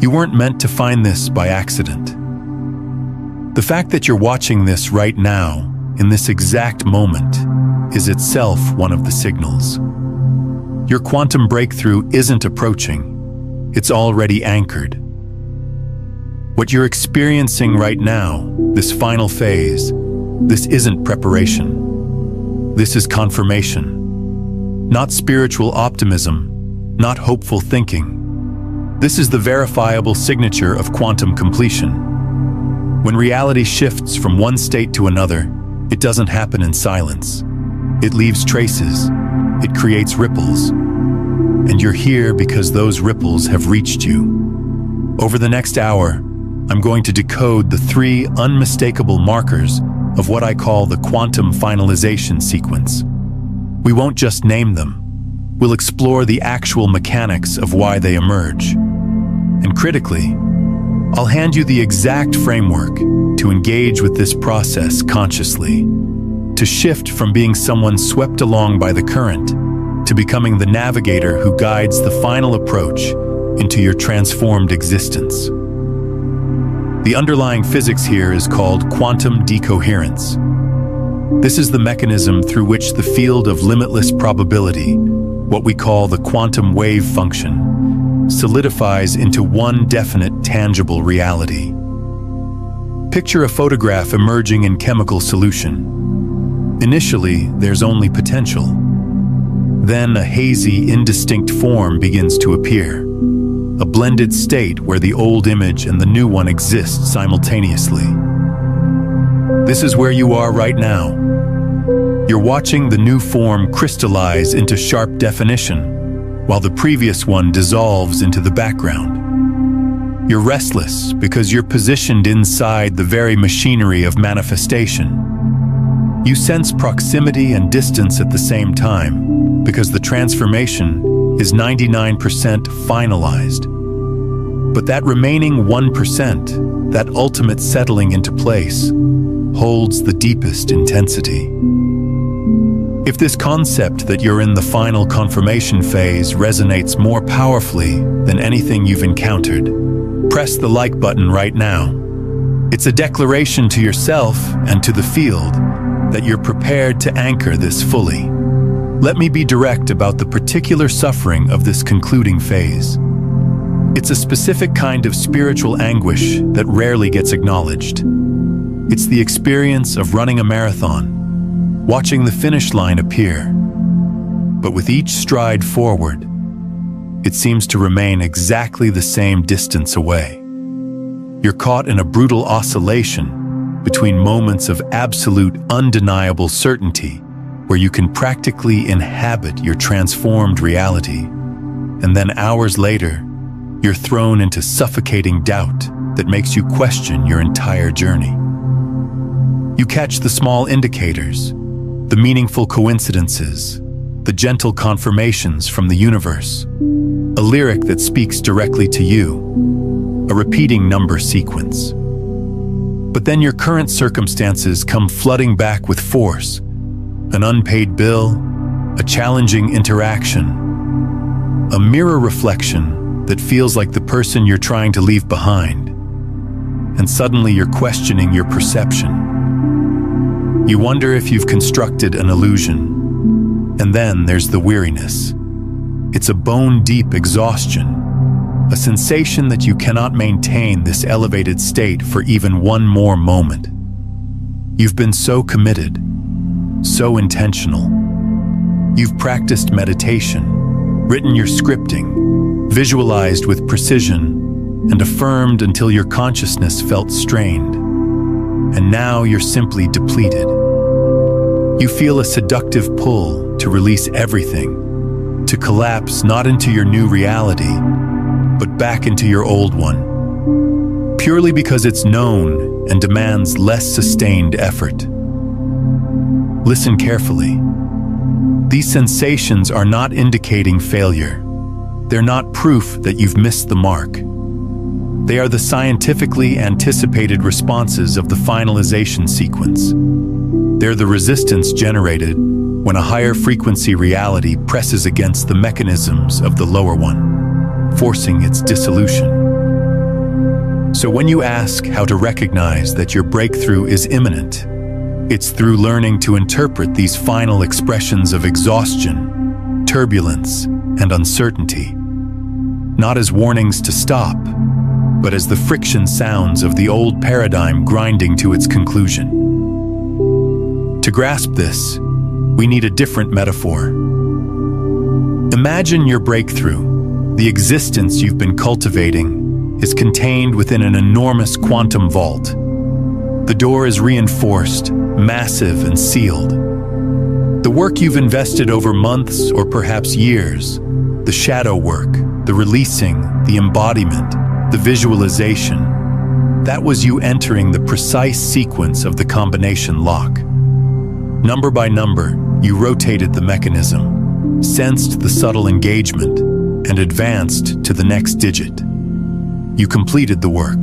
You weren't meant to find this by accident. The fact that you're watching this right now, in this exact moment, is itself one of the signals. Your quantum breakthrough isn't approaching, it's already anchored. What you're experiencing right now, this final phase, this isn't preparation. This is confirmation. Not spiritual optimism, not hopeful thinking. This is the verifiable signature of quantum completion. When reality shifts from one state to another, it doesn't happen in silence. It leaves traces. It creates ripples. And you're here because those ripples have reached you. Over the next hour, I'm going to decode the 3 unmistakable markers of what I call the quantum finalization sequence. We won't just name them. We'll explore the actual mechanics of why they emerge. And critically, I'll hand you the exact framework to engage with this process consciously, to shift from being someone swept along by the current to becoming the navigator who guides the final approach into your transformed existence. The underlying physics here is called quantum decoherence. This is the mechanism through which the field of limitless probability, what we call the quantum wave function, solidifies into one definite, tangible reality. Picture a photograph emerging in chemical solution. Initially, there's only potential. Then a hazy, indistinct form begins to appear. A blended state where the old image and the new one exist simultaneously. This is where you are right now. You're watching the new form crystallize into sharp definition, while the previous one dissolves into the background. You're restless because you're positioned inside the very machinery of manifestation. You sense proximity and distance at the same time, because the transformation is 99% finalized. But that remaining 1%, that ultimate settling into place, holds the deepest intensity. If this concept that you're in the final confirmation phase resonates more powerfully than anything you've encountered, press the like button right now. It's a declaration to yourself and to the field that you're prepared to anchor this fully. Let me be direct about the particular suffering of this concluding phase. It's a specific kind of spiritual anguish that rarely gets acknowledged. It's the experience of running a marathon, watching the finish line appear. But with each stride forward, it seems to remain exactly the same distance away. You're caught in a brutal oscillation between moments of absolute, undeniable certainty where you can practically inhabit your transformed reality, and then hours later, you're thrown into suffocating doubt that makes you question your entire journey. You catch the small indicators, the meaningful coincidences, the gentle confirmations from the universe, a lyric that speaks directly to you, a repeating number sequence. But then your current circumstances come flooding back with force, an unpaid bill, a challenging interaction, a mirror reflection that feels like the person you're trying to leave behind. And suddenly you're questioning your perception. You wonder if you've constructed an illusion. And then there's the weariness. It's a bone-deep exhaustion, a sensation that you cannot maintain this elevated state for even one more moment. You've been so committed, so intentional. You've practiced meditation, written your scripting, visualized with precision, and affirmed until your consciousness felt strained. And now you're simply depleted. You feel a seductive pull to release everything, to collapse not into your new reality, but back into your old one, purely because it's known and demands less sustained effort. Listen carefully. These sensations are not indicating failure. They're not proof that you've missed the mark. They are the scientifically anticipated responses of the finalization sequence. They're the resistance generated when a higher frequency reality presses against the mechanisms of the lower one, forcing its dissolution. So when you ask how to recognize that your breakthrough is imminent, it's through learning to interpret these final expressions of exhaustion, turbulence, and uncertainty, not as warnings to stop, but as the friction sounds of the old paradigm grinding to its conclusion. To grasp this, we need a different metaphor. Imagine your breakthrough, the existence you've been cultivating, is contained within an enormous quantum vault. The door is reinforced, massive, and sealed. The work you've invested over months or perhaps years, the shadow work, the releasing, the embodiment, the visualization, that was you entering the precise sequence of the combination lock. Number by number, you rotated the mechanism, sensed the subtle engagement, and advanced to the next digit. You completed the work.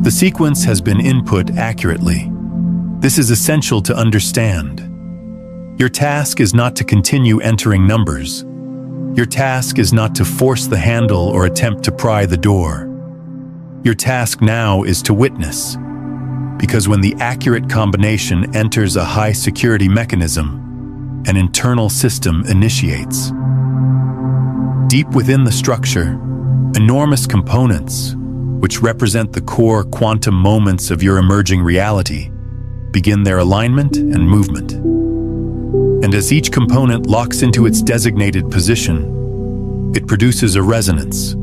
The sequence has been input accurately. This is essential to understand. Your task is not to continue entering numbers. Your task is not to force the handle or attempt to pry the door. Your task now is to witness. Because when the accurate combination enters a high-security mechanism, an internal system initiates. Deep within the structure, enormous components, which represent the core quantum moments of your emerging reality, begin their alignment and movement. And as each component locks into its designated position, it produces a resonance,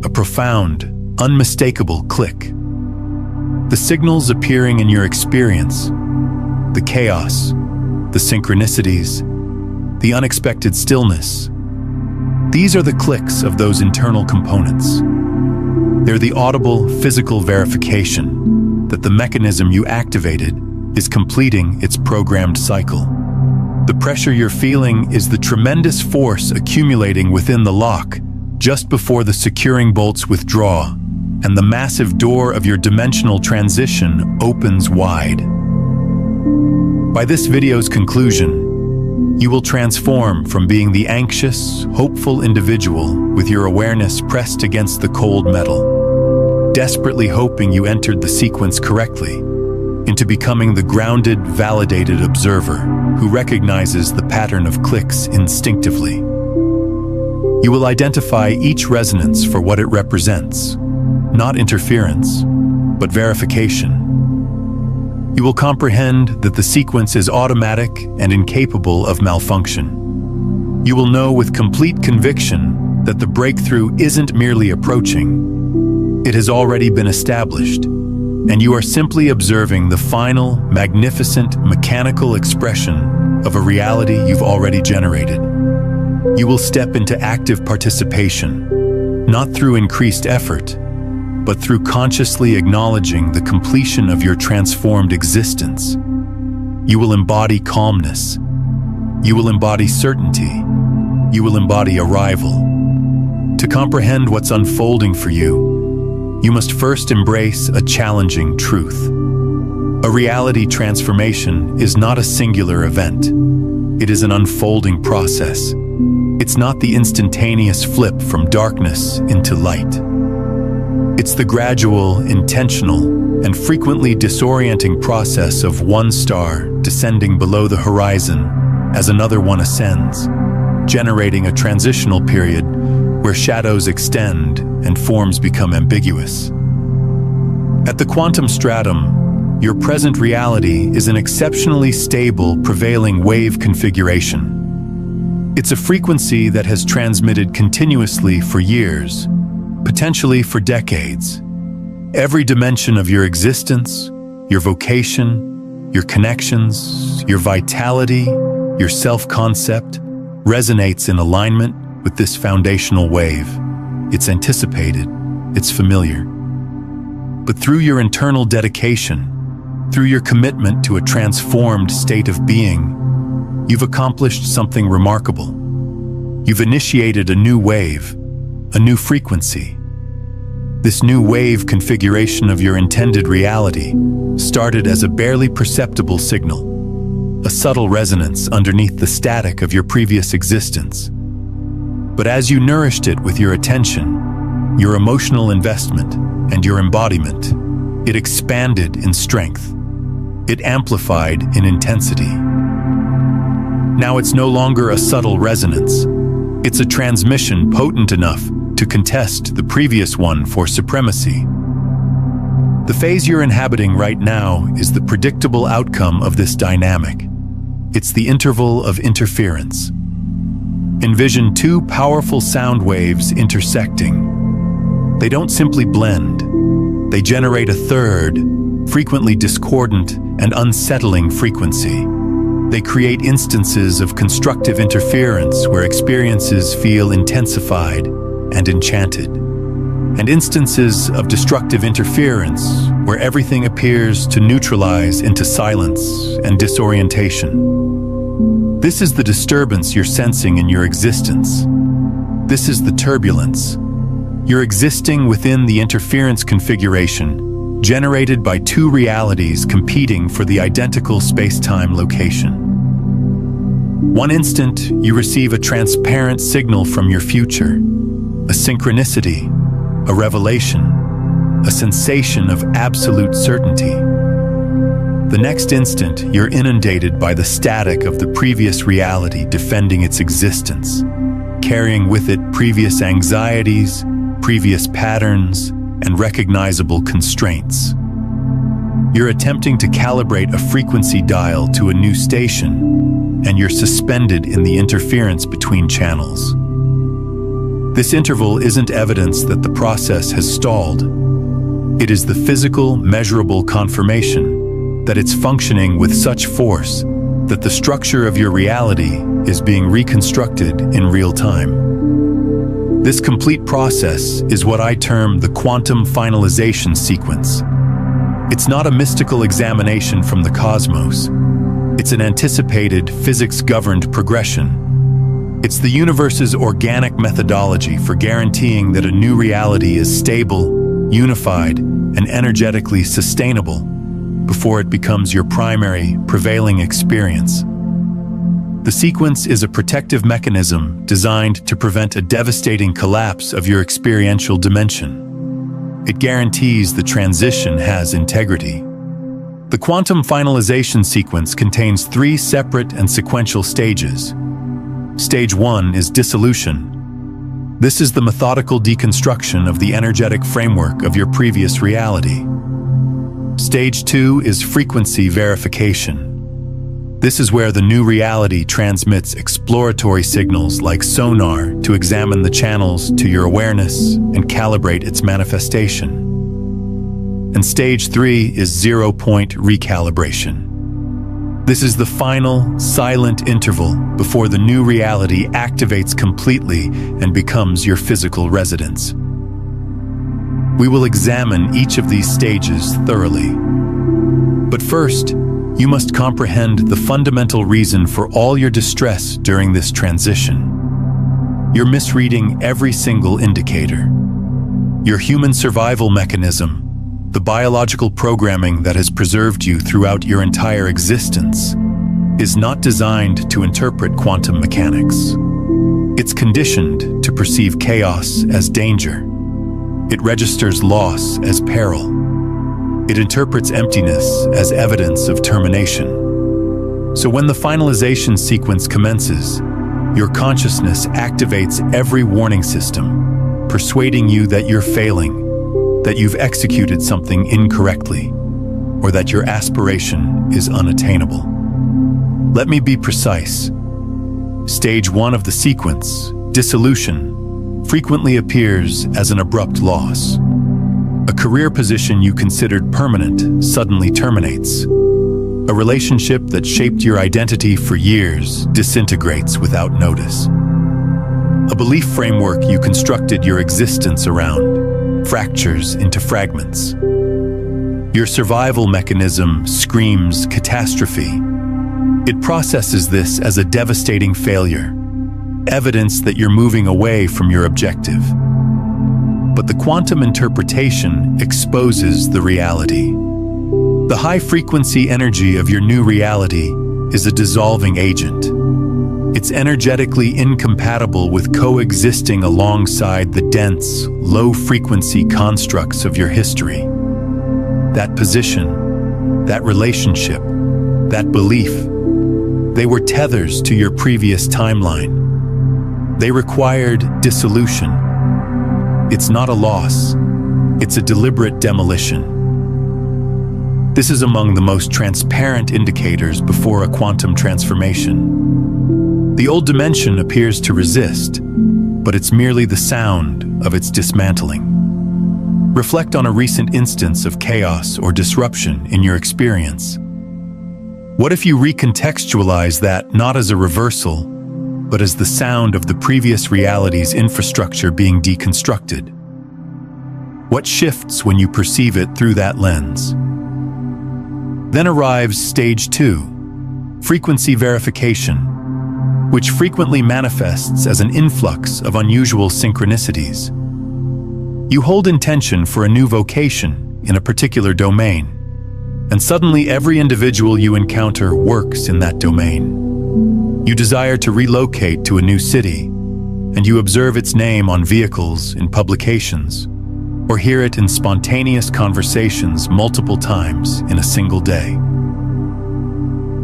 a profound, unmistakable click. The signals appearing in your experience, the chaos, the synchronicities, the unexpected stillness, these are the clicks of those internal components. They're the audible, physical verification that the mechanism you activated is completing its programmed cycle. The pressure you're feeling is the tremendous force accumulating within the lock just before the securing bolts withdraw, and the massive door of your dimensional transition opens wide. By this video's conclusion, you will transform from being the anxious, hopeful individual with your awareness pressed against the cold metal, desperately hoping you entered the sequence correctly, into becoming the grounded, validated observer who recognizes the pattern of clicks instinctively. You will identify each resonance for what it represents, not interference, but verification. You will comprehend that the sequence is automatic and incapable of malfunction. You will know with complete conviction that the breakthrough isn't merely approaching. It has already been established, and you are simply observing the final, magnificent, mechanical expression of a reality you've already generated. You will step into active participation, not through increased effort, but through consciously acknowledging the completion of your transformed existence. You will embody calmness. You will embody certainty. You will embody arrival. To comprehend what's unfolding for you, you must first embrace a challenging truth. A reality transformation is not a singular event. It is an unfolding process. It's not the instantaneous flip from darkness into light. It's the gradual, intentional, and frequently disorienting process of one star descending below the horizon as another one ascends, generating a transitional period where shadows extend and forms become ambiguous. At the quantum stratum, your present reality is an exceptionally stable, prevailing wave configuration. It's a frequency that has transmitted continuously for years, potentially for decades. Every dimension of your existence, your vocation, your connections, your vitality, your self-concept resonates in alignment with this foundational wave. It's anticipated, it's familiar. But through your internal dedication, through your commitment to a transformed state of being, you've accomplished something remarkable. You've initiated a new wave, a new frequency. This new wave configuration of your intended reality started as a barely perceptible signal, a subtle resonance underneath the static of your previous existence. But as you nourished it with your attention, your emotional investment, and your embodiment. It expanded in strength. It amplified in intensity. Now it's no longer a subtle resonance. It's a transmission potent enough to contest the previous one for supremacy. The phase you're inhabiting right now is the predictable outcome of this dynamic. It's the interval of interference. Envision two powerful sound waves intersecting. They don't simply blend. They generate a third, frequently discordant and unsettling frequency. They create instances of constructive interference where experiences feel intensified and enchanted, and instances of destructive interference where everything appears to neutralize into silence and disorientation. This is the disturbance you're sensing in your existence. This is the turbulence. You're existing within the interference configuration generated by two realities competing for the identical space-time location. One instant, you receive a transparent signal from your future, a synchronicity, a revelation, a sensation of absolute certainty. The next instant, you're inundated by the static of the previous reality defending its existence, carrying with it previous anxieties, previous patterns, and recognizable constraints. You're attempting to calibrate a frequency dial to a new station, and you're suspended in the interference between channels. This interval isn't evidence that the process has stalled. It is the physical, measurable confirmation that it's functioning with such force that the structure of your reality is being reconstructed in real time. This complete process is what I term the quantum finalization sequence. It's not a mystical examination from the cosmos. It's an anticipated, physics-governed progression. It's the universe's organic methodology for guaranteeing that a new reality is stable, unified, and energetically sustainable before it becomes your primary, prevailing experience. The sequence is a protective mechanism designed to prevent a devastating collapse of your experiential dimension. It guarantees the transition has integrity. The quantum finalization sequence contains 3 separate and sequential stages. Stage 1 is dissolution. This is the methodical deconstruction of the energetic framework of your previous reality. Stage 2 is frequency verification. This is where the new reality transmits exploratory signals like sonar to examine the channels to your awareness and calibrate its manifestation. And stage 3 is zero-point recalibration. This is the final, silent interval before the new reality activates completely and becomes your physical residence. We will examine each of these stages thoroughly. But first, you must comprehend the fundamental reason for all your distress during this transition. You're misreading every single indicator. Your human survival mechanism, the biological programming that has preserved you throughout your entire existence, is not designed to interpret quantum mechanics. It's conditioned to perceive chaos as danger. It registers loss as peril. It interprets emptiness as evidence of termination. So when the finalization sequence commences, your consciousness activates every warning system, persuading you that you're failing, that you've executed something incorrectly, or that your aspiration is unattainable. Let me be precise. Stage 1 of the sequence, dissolution, frequently appears as an abrupt loss. A career position you considered permanent suddenly terminates. A relationship that shaped your identity for years disintegrates without notice. A belief framework you constructed your existence around fractures into fragments. Your survival mechanism screams catastrophe. It processes this as a devastating failure, evidence that you're moving away from your objective. But the quantum interpretation exposes the reality. The high-frequency energy of your new reality is a dissolving agent. It's energetically incompatible with coexisting alongside the dense, low-frequency constructs of your history. That position, that relationship, that belief, they were tethers to your previous timeline. They required dissolution. It's not a loss, it's a deliberate demolition. This is among the most transparent indicators before a quantum transformation. The old dimension appears to resist, but it's merely the sound of its dismantling. Reflect on a recent instance of chaos or disruption in your experience. What if you recontextualize that not as a reversal, but as the sound of the previous reality's infrastructure being deconstructed? What shifts when you perceive it through that lens? Then arrives stage 2, frequency verification, which frequently manifests as an influx of unusual synchronicities. You hold intention for a new vocation in a particular domain, and suddenly every individual you encounter works in that domain. You desire to relocate to a new city, and you observe its name on vehicles, in publications, or hear it in spontaneous conversations multiple times in a single day.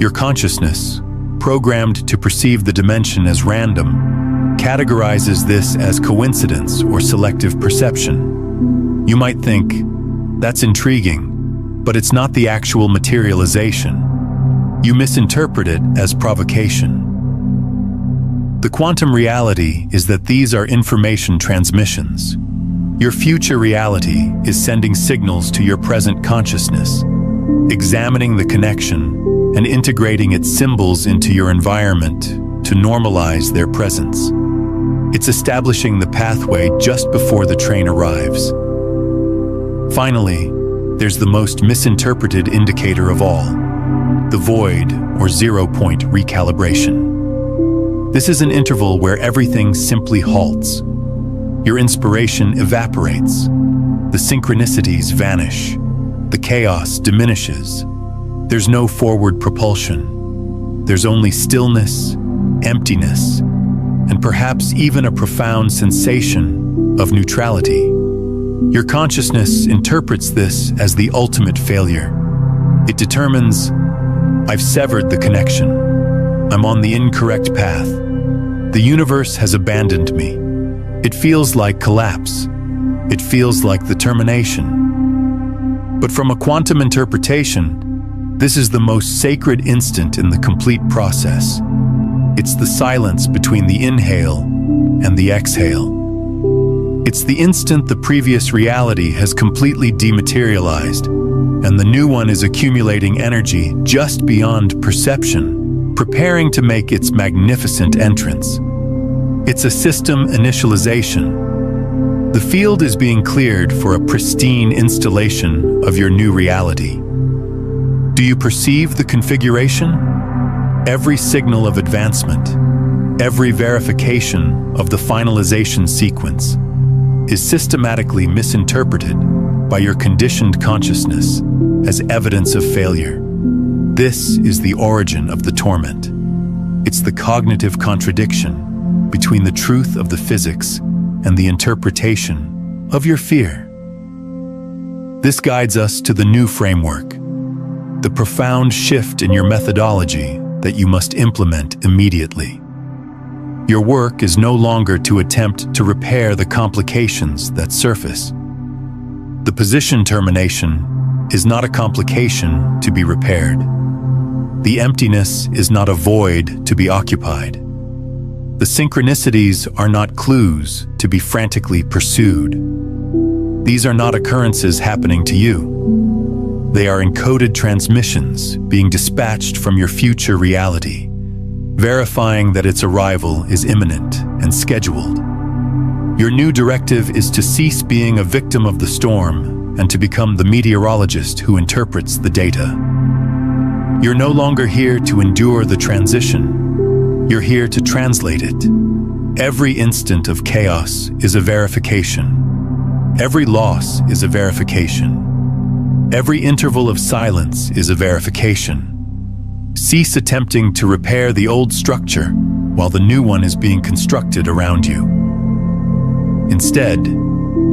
Your consciousness, programmed to perceive the dimension as random, categorizes this as coincidence or selective perception. You might think, that's intriguing, but it's not the actual materialization. You misinterpret it as provocation. The quantum reality is that these are information transmissions. Your future reality is sending signals to your present consciousness, examining the connection and integrating its symbols into your environment to normalize their presence. It's establishing the pathway just before the train arrives. Finally, there's the most misinterpreted indicator of all, the void or 0-point recalibration. This is an interval where everything simply halts. Your inspiration evaporates, the synchronicities vanish, the chaos diminishes. There's no forward propulsion. There's only stillness, emptiness, and perhaps even a profound sensation of neutrality. Your consciousness interprets this as the ultimate failure. It determines, I've severed the connection. I'm on the incorrect path. The universe has abandoned me. It feels like collapse. It feels like the termination. But from a quantum interpretation, this is the most sacred instant in the complete process. It's the silence between the inhale and the exhale. It's the instant the previous reality has completely dematerialized, and the new one is accumulating energy just beyond perception, preparing to make its magnificent entrance. It's a system initialization. The field is being cleared for a pristine installation of your new reality. Do you perceive the configuration? Every signal of advancement, every verification of the finalization sequence is systematically misinterpreted by your conditioned consciousness as evidence of failure. This is the origin of the torment. It's the cognitive contradiction between the truth of the physics and the interpretation of your fear. This guides us to the new framework, the profound shift in your methodology that you must implement immediately. Your work is no longer to attempt to repair the complications that surface. The position termination is not a complication to be repaired. The emptiness is not a void to be occupied. The synchronicities are not clues to be frantically pursued. These are not occurrences happening to you. They are encoded transmissions being dispatched from your future reality, verifying that its arrival is imminent and scheduled. Your new directive is to cease being a victim of the storm and to become the meteorologist who interprets the data. You're no longer here to endure the transition. You're here to translate it. Every instant of chaos is a verification. Every loss is a verification. Every interval of silence is a verification. Cease attempting to repair the old structure while the new one is being constructed around you. Instead,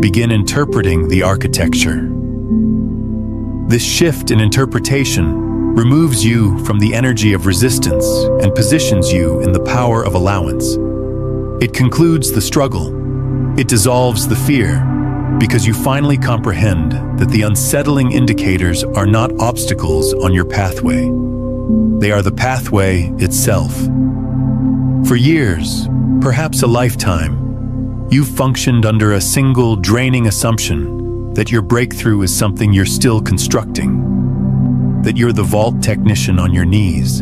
begin interpreting the architecture. This shift in interpretation removes you from the energy of resistance and positions you in the power of allowance. It concludes the struggle. It dissolves the fear, because you finally comprehend that the unsettling indicators are not obstacles on your pathway. They are the pathway itself. For years, perhaps a lifetime, you've functioned under a single draining assumption that your breakthrough is something you're still constructing, that you're the vault technician on your knees,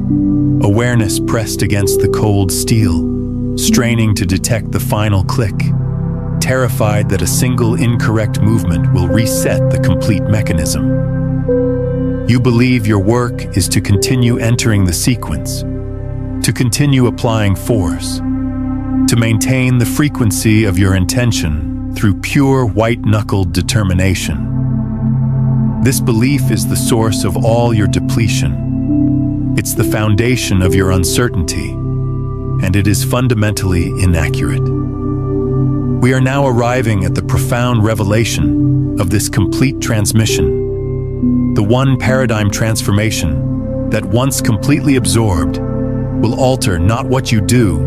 awareness pressed against the cold steel, straining to detect the final click, terrified that a single incorrect movement will reset the complete mechanism. You believe your work is to continue entering the sequence, to continue applying force, to maintain the frequency of your intention through pure white-knuckled determination. This belief is the source of all your depletion. It's the foundation of your uncertainty, and it is fundamentally inaccurate. We are now arriving at the profound revelation of this complete transmission, the one paradigm transformation that, once completely absorbed, will alter not what you do,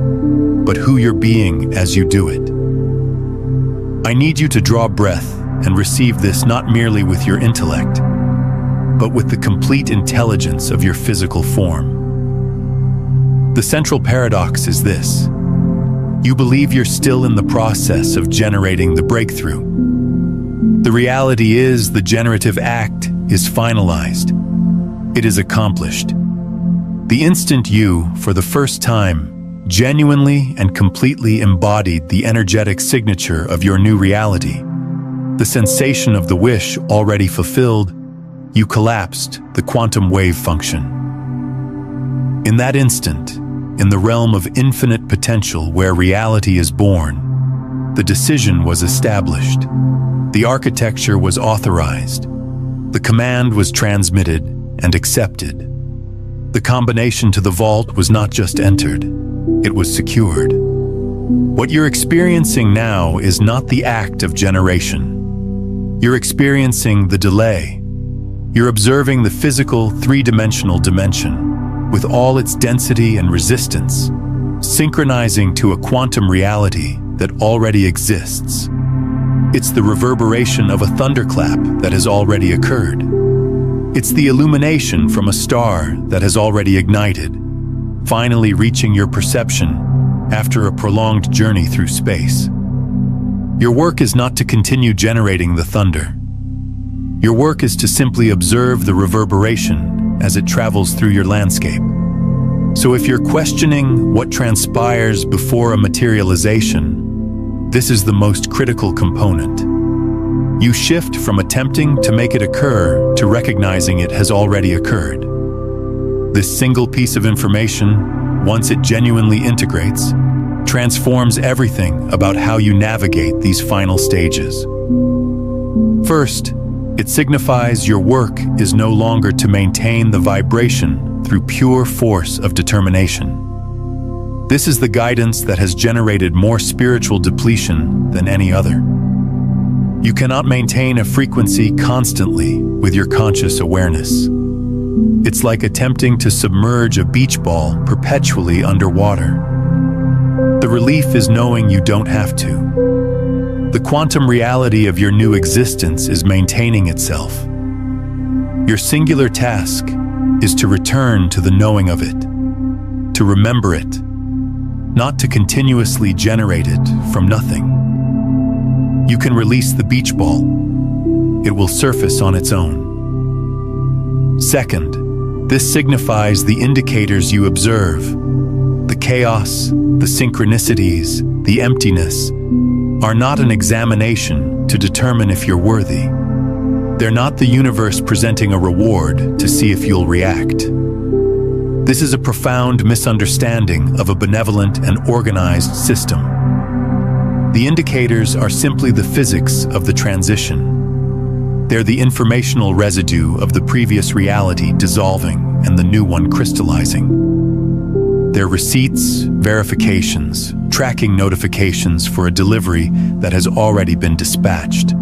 but who you're being as you do it. I need you to draw breath and receive this not merely with your intellect, but with the complete intelligence of your physical form. The central paradox is this: you believe you're still in the process of generating the breakthrough. The reality is the generative act is finalized. It is accomplished. The instant you, for the first time, genuinely and completely embodied the energetic signature of your new reality, the sensation of the wish already fulfilled, you collapsed the quantum wave function. In that instant, in the realm of infinite potential where reality is born, the decision was established. The architecture was authorized. The command was transmitted and accepted. The combination to the vault was not just entered, it was secured. What you're experiencing now is not the act of generation. You're experiencing the delay. You're observing the physical, three-dimensional dimension, with all its density and resistance, synchronizing to a quantum reality that already exists. It's the reverberation of a thunderclap that has already occurred. It's the illumination from a star that has already ignited, finally reaching your perception after a prolonged journey through space. Your work is not to continue generating the thunder. Your work is to simply observe the reverberation as it travels through your landscape. So if you're questioning what transpires before a materialization, this is the most critical component. You shift from attempting to make it occur to recognizing it has already occurred. This single piece of information, once it genuinely integrates, transforms everything about how you navigate these final stages. First, it signifies your work is no longer to maintain the vibration through pure force of determination. This is the guidance that has generated more spiritual depletion than any other. You cannot maintain a frequency constantly with your conscious awareness. It's like attempting to submerge a beach ball perpetually underwater. The relief is knowing you don't have to. The quantum reality of your new existence is maintaining itself. Your singular task is to return to the knowing of it, to remember it, not to continuously generate it from nothing. You can release the beach ball. It will surface on its own. Second, this signifies the indicators you observe. The chaos, the synchronicities, the emptiness are not an examination to determine if you're worthy. They're not the universe presenting a reward to see if you'll react. This is a profound misunderstanding of a benevolent and organized system. The indicators are simply the physics of the transition. They're the informational residue of the previous reality dissolving and the new one crystallizing. They're receipts, verifications, tracking notifications for a delivery that has already been dispatched.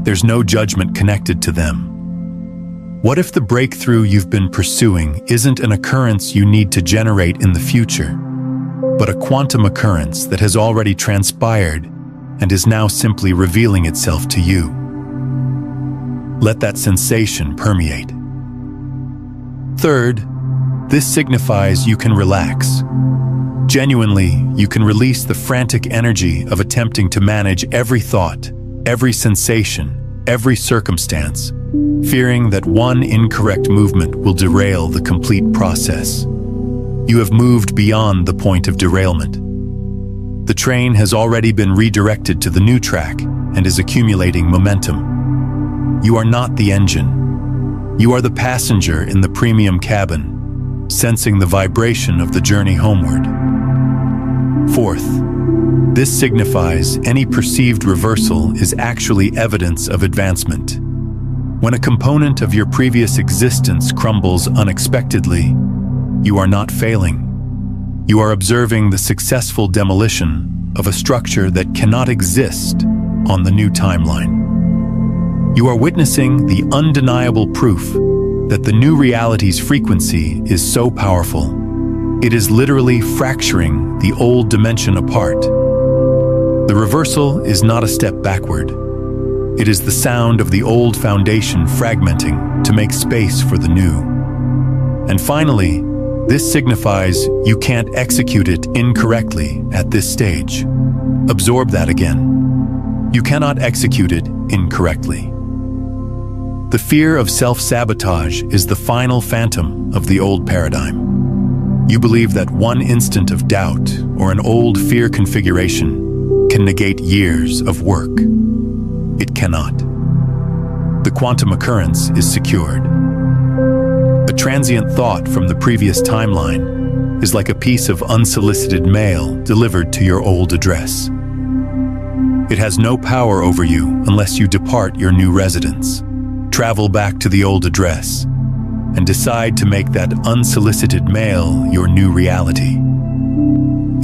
There's no judgment connected to them. What if the breakthrough you've been pursuing isn't an occurrence you need to generate in the future, but a quantum occurrence that has already transpired and is now simply revealing itself to you? Let that sensation permeate. Third, this signifies you can relax. Genuinely, you can release the frantic energy of attempting to manage every thought, every sensation, every circumstance, fearing that one incorrect movement will derail the complete process. You have moved beyond the point of derailment. The train has already been redirected to the new track and is accumulating momentum. You are not the engine. You are the passenger in the premium cabin, sensing the vibration of the journey homeward. Fourth, this signifies any perceived reversal is actually evidence of advancement. When a component of your previous existence crumbles unexpectedly, you are not failing. You are observing the successful demolition of a structure that cannot exist on the new timeline. You are witnessing the undeniable proof that the new reality's frequency is so powerful, it is literally fracturing the old dimension apart. The reversal is not a step backward. It is the sound of the old foundation fragmenting to make space for the new. And finally, this signifies you can't execute it incorrectly at this stage. Absorb that again. You cannot execute it incorrectly. The fear of self-sabotage is the final phantom of the old paradigm. You believe that one instant of doubt or an old fear configuration can negate years of work. It cannot. The quantum occurrence is secured. A transient thought from the previous timeline is like a piece of unsolicited mail delivered to your old address. It has no power over you unless you depart your new residence, travel back to the old address, and decide to make that unsolicited mail your new reality.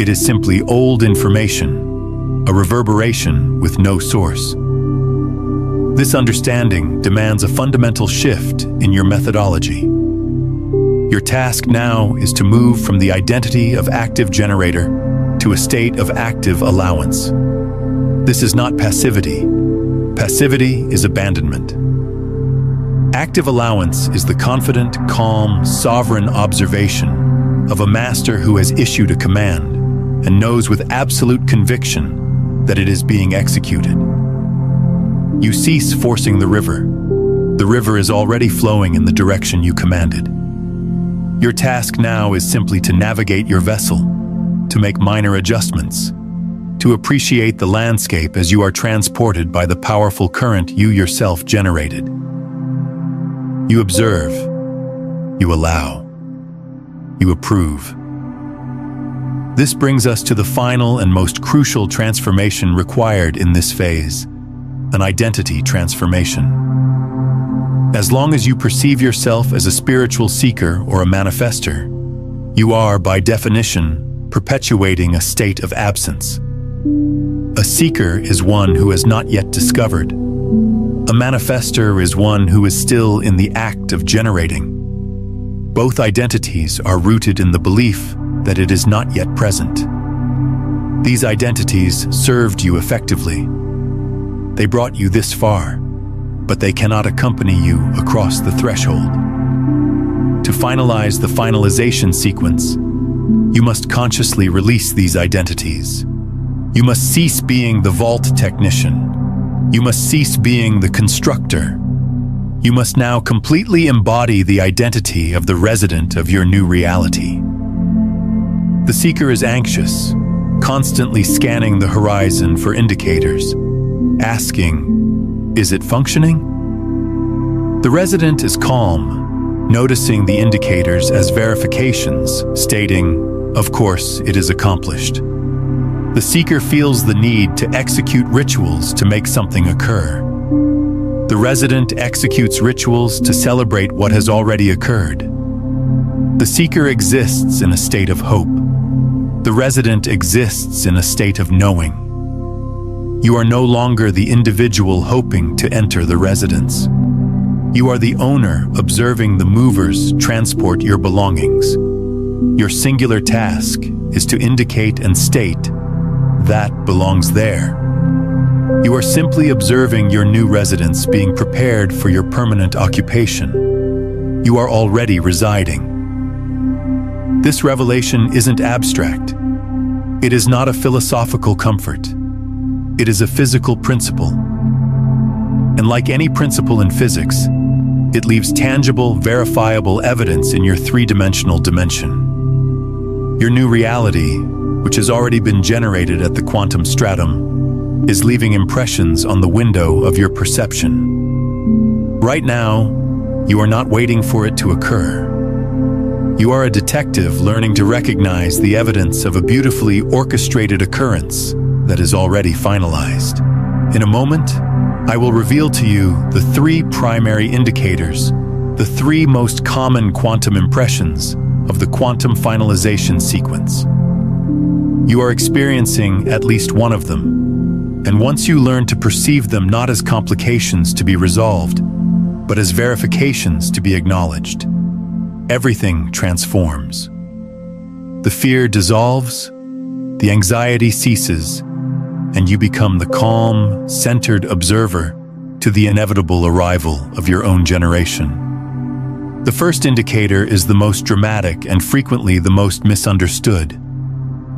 It is simply old information, a reverberation with no source. This understanding demands a fundamental shift in your methodology. Your task now is to move from the identity of active generator to a state of active allowance. This is not passivity. Passivity is abandonment. Active allowance is the confident, calm, sovereign observation of a master who has issued a command and knows with absolute conviction that it is being executed. You cease forcing the river. The river is already flowing in the direction you commanded. Your task now is simply to navigate your vessel, to make minor adjustments, to appreciate the landscape as you are transported by the powerful current you yourself generated. You observe, you allow, you approve. This brings us to the final and most crucial transformation required in this phase, an identity transformation. As long as you perceive yourself as a spiritual seeker or a manifester, you are, by definition, perpetuating a state of absence. A seeker is one who has not yet discovered. A manifester is one who is still in the act of generating. Both identities are rooted in the belief that it is not yet present. These identities served you effectively. They brought you this far, but they cannot accompany you across the threshold. To finalize the finalization sequence, you must consciously release these identities. You must cease being the vault technician. You must cease being the constructor. You must now completely embody the identity of the resident of your new reality. The seeker is anxious, constantly scanning the horizon for indicators, asking, "Is it functioning?" The resident is calm, noticing the indicators as verifications, stating, "Of course, it is accomplished." The seeker feels the need to execute rituals to make something occur. The resident executes rituals to celebrate what has already occurred. The seeker exists in a state of hope. The resident exists in a state of knowing. You are no longer the individual hoping to enter the residence. You are the owner observing the movers transport your belongings. Your singular task is to indicate and state that belongs there. You are simply observing your new residence being prepared for your permanent occupation. You are already residing. This revelation isn't abstract. It is not a philosophical comfort. It is a physical principle. And like any principle in physics, it leaves tangible, verifiable evidence in your three-dimensional dimension. Your new reality, which has already been generated at the quantum stratum, is leaving impressions on the window of your perception. Right now, you are not waiting for it to occur. You are a detective learning to recognize the evidence of a beautifully orchestrated occurrence that is already finalized. In a moment, I will reveal to you the three primary indicators, the three most common quantum impressions of the quantum finalization sequence. You are experiencing at least one of them, and once you learn to perceive them not as complications to be resolved, but as verifications to be acknowledged, everything transforms. The fear dissolves, the anxiety ceases, and you become the calm, centered observer to the inevitable arrival of your own generation. The first indicator is the most dramatic and frequently the most misunderstood.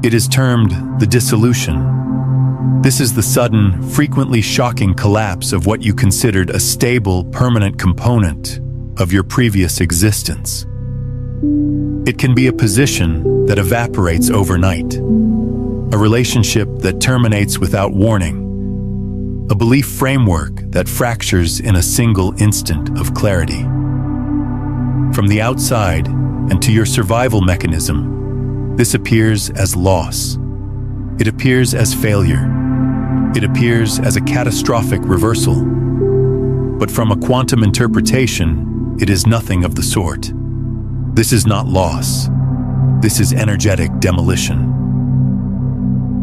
It is termed the dissolution. This is the sudden, frequently shocking collapse of what you considered a stable, permanent component of your previous existence. It can be a position that evaporates overnight, a relationship that terminates without warning, a belief framework that fractures in a single instant of clarity. From the outside and to your survival mechanism, this appears as loss. It appears as failure. It appears as a catastrophic reversal. But from a quantum interpretation, it is nothing of the sort. This is not loss. This is energetic demolition.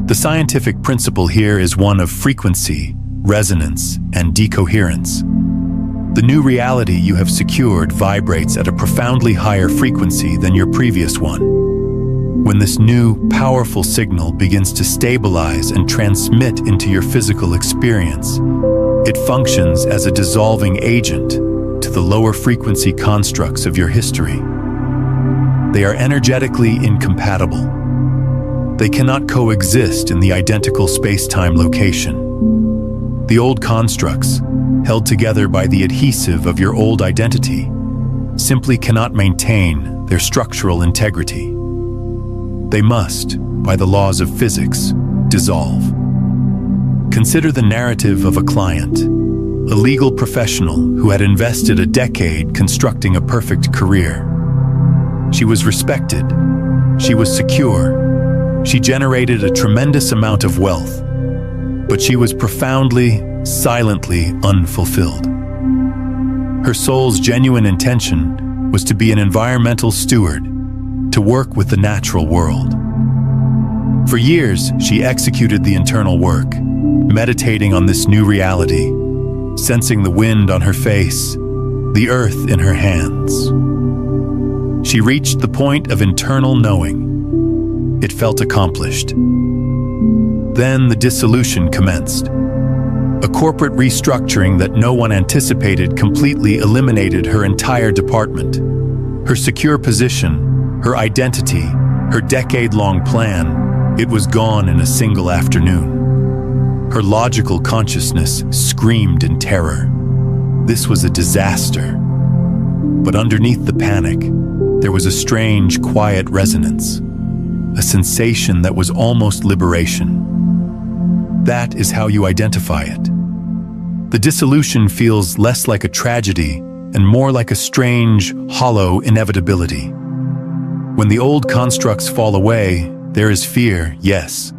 The scientific principle here is one of frequency, resonance, and decoherence. The new reality you have secured vibrates at a profoundly higher frequency than your previous one. When this new, powerful signal begins to stabilize and transmit into your physical experience, it functions as a dissolving agent to the lower frequency constructs of your history. They are energetically incompatible. They cannot coexist in the identical space-time location. The old constructs, held together by the adhesive of your old identity, simply cannot maintain their structural integrity. They must, by the laws of physics, dissolve. Consider the narrative of a client, a legal professional who had invested a decade constructing a perfect career. She was respected. She was secure. She generated a tremendous amount of wealth, but she was profoundly, silently unfulfilled. Her soul's genuine intention was to be an environmental steward, to work with the natural world. For years, she executed the internal work, meditating on this new reality, sensing the wind on her face, the earth in her hands. She reached the point of internal knowing. It felt accomplished. Then the dissolution commenced. A corporate restructuring that no one anticipated completely eliminated her entire department. Her secure position, her identity, her decade-long plan, it was gone in a single afternoon. Her logical consciousness screamed in terror. This was a disaster. But underneath the panic, there was a strange, quiet resonance, a sensation that was almost liberation. That is how you identify it. The dissolution feels less like a tragedy and more like a strange, hollow inevitability. When the old constructs fall away, there is fear, yes,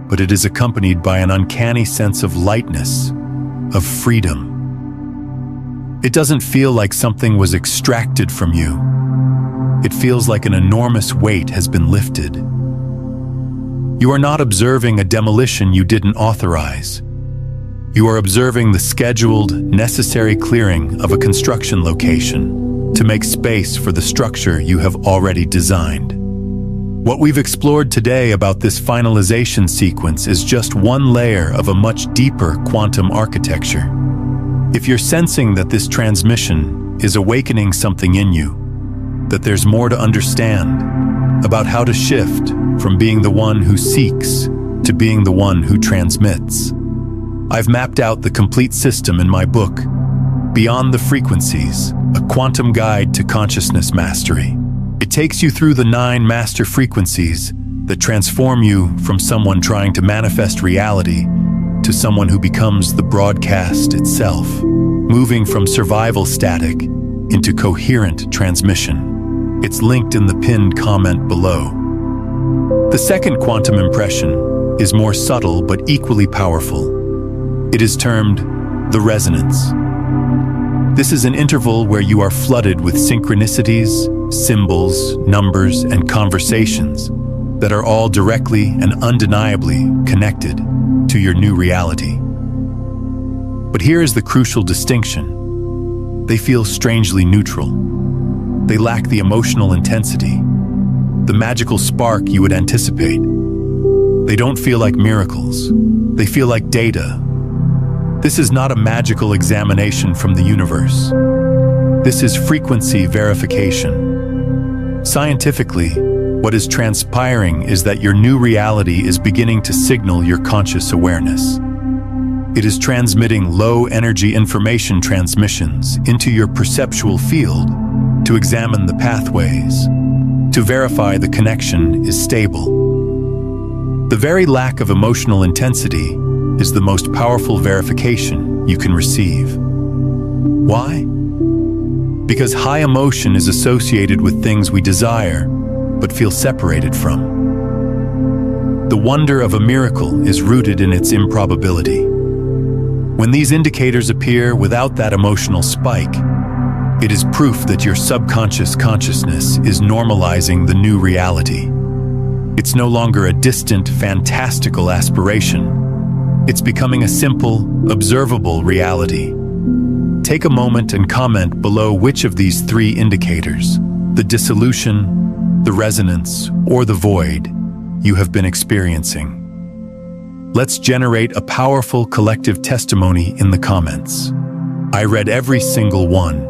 but it is accompanied by an uncanny sense of lightness, of freedom. It doesn't feel like something was extracted from you. it feels like an enormous weight has been lifted. You are not observing a demolition you didn't authorize. You are observing the scheduled, necessary clearing of a construction location to make space for the structure you have already designed. What we've explored today about this finalization sequence is just one layer of a much deeper quantum architecture. If you're sensing that this transmission is awakening something in you, that there's more to understand about how to shift from being the one who seeks to being the one who transmits, I've mapped out the complete system in my book, Beyond the Frequencies, a quantum guide to consciousness mastery. It takes you through the 9 master frequencies that transform you from someone trying to manifest reality to someone who becomes the broadcast itself, moving from survival static into coherent transmission. It's linked in the pinned comment below. The second quantum impression is more subtle but equally powerful. It is termed the resonance. This is an interval where you are flooded with synchronicities, symbols, numbers, and conversations that are all directly and undeniably connected to your new reality. But here is the crucial distinction. They feel strangely neutral. They lack the emotional intensity, the magical spark you would anticipate. They don't feel like miracles. They feel like data. This is not a magical examination from the universe. This is frequency verification. Scientifically, what is transpiring is that your new reality is beginning to signal your conscious awareness. It is transmitting low-energy information transmissions into your perceptual field to examine the pathways, to verify the connection is stable. The very lack of emotional intensity is the most powerful verification you can receive. Why? Because high emotion is associated with things we desire, but feel separated from. The wonder of a miracle is rooted in its improbability. When these indicators appear without that emotional spike, it is proof that your subconscious consciousness is normalizing the new reality. It's no longer a distant, fantastical aspiration. It's becoming a simple, observable reality. Take a moment and comment below which of these 3 indicators, the dissolution, the resonance, or the void, you have been experiencing. Let's generate a powerful collective testimony in the comments. I read every single one.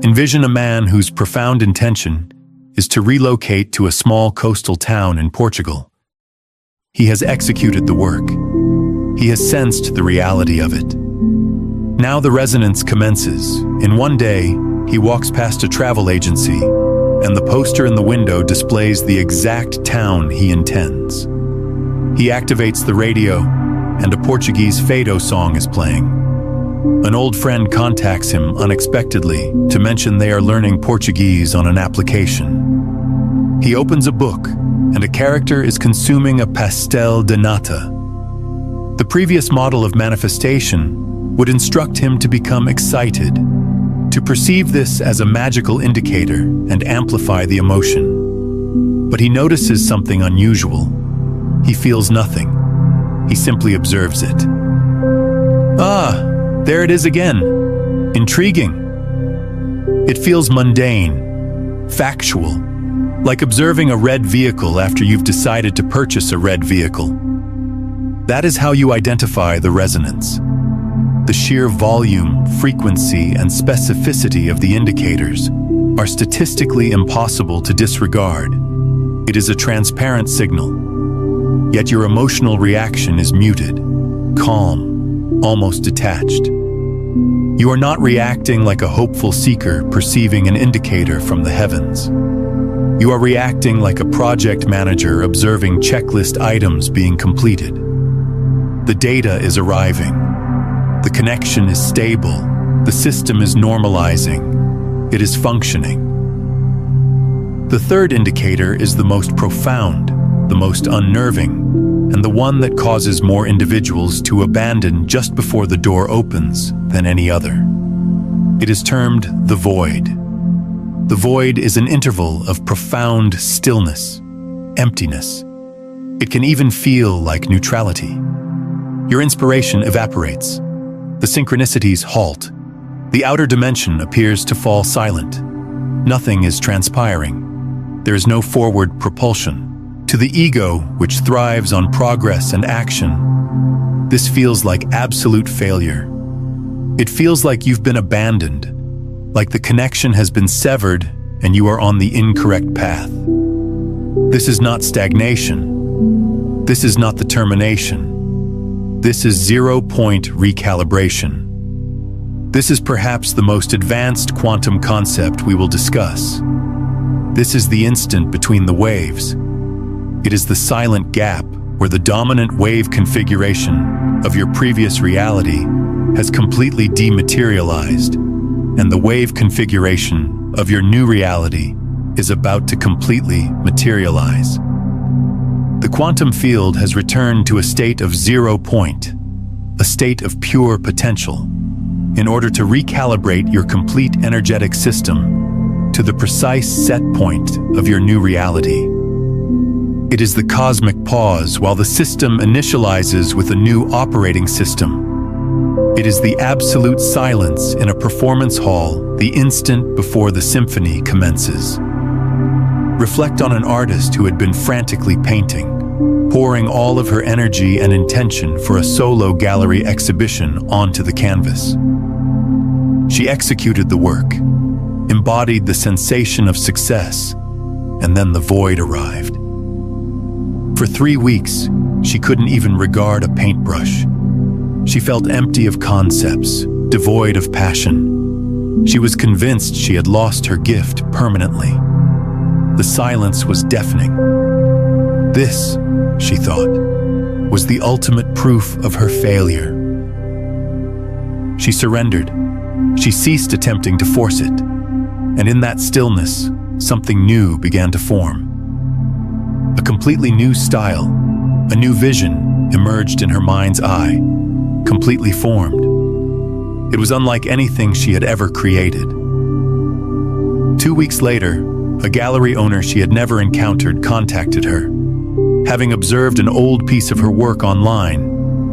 Envision a man whose profound intention is to relocate to a small coastal town in Portugal. He has executed the work. He has sensed the reality of it. Now the resonance commences. In one day, he walks past a travel agency, and the poster in the window displays the exact town he intends. He activates the radio, and a Portuguese fado song is playing. An old friend contacts him unexpectedly to mention they are learning Portuguese on an application. He opens a book, and a character is consuming a pastel de nata. The previous model of manifestation would instruct him to become excited, to perceive this as a magical indicator and amplify the emotion. But he notices something unusual. He feels nothing. He simply observes it. Ah, there it is again. Intriguing. It feels mundane, factual, like observing a red vehicle after you've decided to purchase a red vehicle. That is how you identify the resonance. The sheer volume, frequency, and specificity of the indicators are statistically impossible to disregard. It is a transparent signal. Yet your emotional reaction is muted, calm, almost detached. You are not reacting like a hopeful seeker perceiving an indicator from the heavens. You are reacting like a project manager observing checklist items being completed. The data is arriving. The connection is stable. The system is normalizing. It is functioning. The third indicator is the most profound, the most unnerving, and the one that causes more individuals to abandon just before the door opens than any other. It is termed the void. The void is an interval of profound stillness, emptiness. It can even feel like neutrality. Your inspiration evaporates. The synchronicities halt. The outer dimension appears to fall silent. Nothing is transpiring. There is no forward propulsion. To the ego, which thrives on progress and action, this feels like absolute failure. It feels like you've been abandoned, like the connection has been severed and you are on the incorrect path. This is not stagnation. This is not the termination. This is 0-point recalibration. This is perhaps the most advanced quantum concept we will discuss. This is the instant between the waves. It is the silent gap where the dominant wave configuration of your previous reality has completely dematerialized, and the wave configuration of your new reality is about to completely materialize. The quantum field has returned to a state of 0 point, a state of pure potential, in order to recalibrate your complete energetic system to the precise set point of your new reality. It is the cosmic pause while the system initializes with a new operating system. It is the absolute silence in a performance hall the instant before the symphony commences. Reflect on an artist who had been frantically painting, pouring all of her energy and intention for a solo gallery exhibition onto the canvas. She executed the work, embodied the sensation of success, and then the void arrived. For 3 weeks, she couldn't even regard a paintbrush. She felt empty of concepts, devoid of passion. She was convinced she had lost her gift permanently. The silence was deafening. This, she thought, was the ultimate proof of her failure. She surrendered. She ceased attempting to force it. And in that stillness, something new began to form. A completely new style, a new vision emerged in her mind's eye, completely formed. It was unlike anything she had ever created. 2 weeks later, a gallery owner she had never encountered contacted her, having observed an old piece of her work online,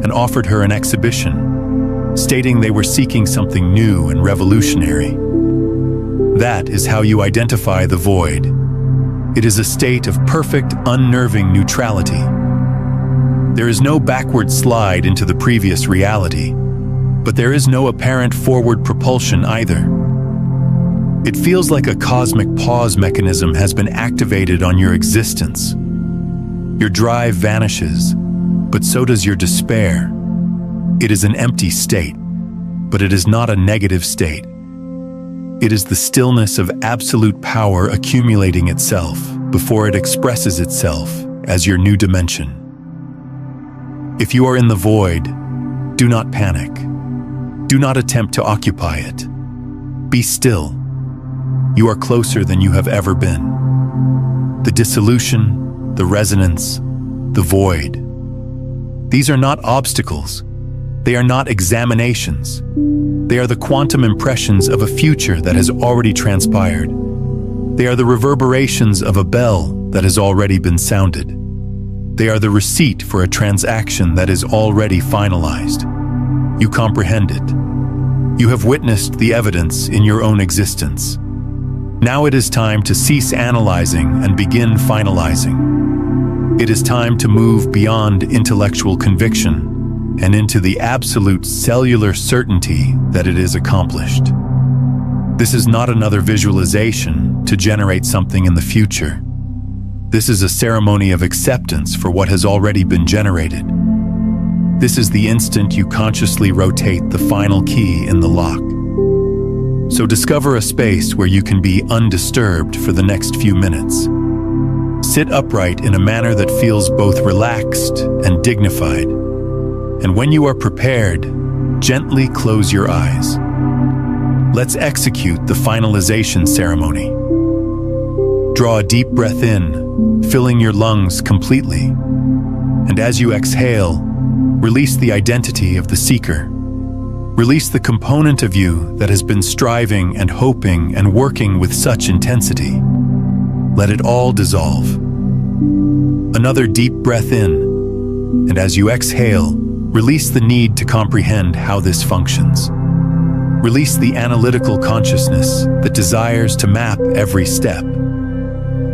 and offered her an exhibition, stating they were seeking something new and revolutionary. That is how you identify the void. It is a state of perfect, unnerving neutrality. There is no backward slide into the previous reality, but there is no apparent forward propulsion either. It feels like a cosmic pause mechanism has been activated on your existence. Your drive vanishes, but so does your despair. It is an empty state, but it is not a negative state. It is the stillness of absolute power accumulating itself before it expresses itself as your new dimension. If you are in the void, do not panic. Do not attempt to occupy it. Be still. You are closer than you have ever been. The dissolution, the resonance, the void. These are not obstacles. They are not examinations. They are the quantum impressions of a future that has already transpired. They are the reverberations of a bell that has already been sounded. They are the receipt for a transaction that is already finalized. You comprehend it. You have witnessed the evidence in your own existence. Now it is time to cease analyzing and begin finalizing. It is time to move beyond intellectual conviction and into the absolute cellular certainty that it is accomplished. This is not another visualization to generate something in the future. This is a ceremony of acceptance for what has already been generated. This is the instant you consciously rotate the final key in the lock. So discover a space where you can be undisturbed for the next few minutes. Sit upright in a manner that feels both relaxed and dignified. And when you are prepared, gently close your eyes. Let's execute the finalization ceremony. Draw a deep breath in, filling your lungs completely. And as you exhale, release the identity of the seeker. Release the component of you that has been striving and hoping and working with such intensity. Let it all dissolve. Another deep breath in, and as you exhale, release the need to comprehend how this functions. Release the analytical consciousness that desires to map every step.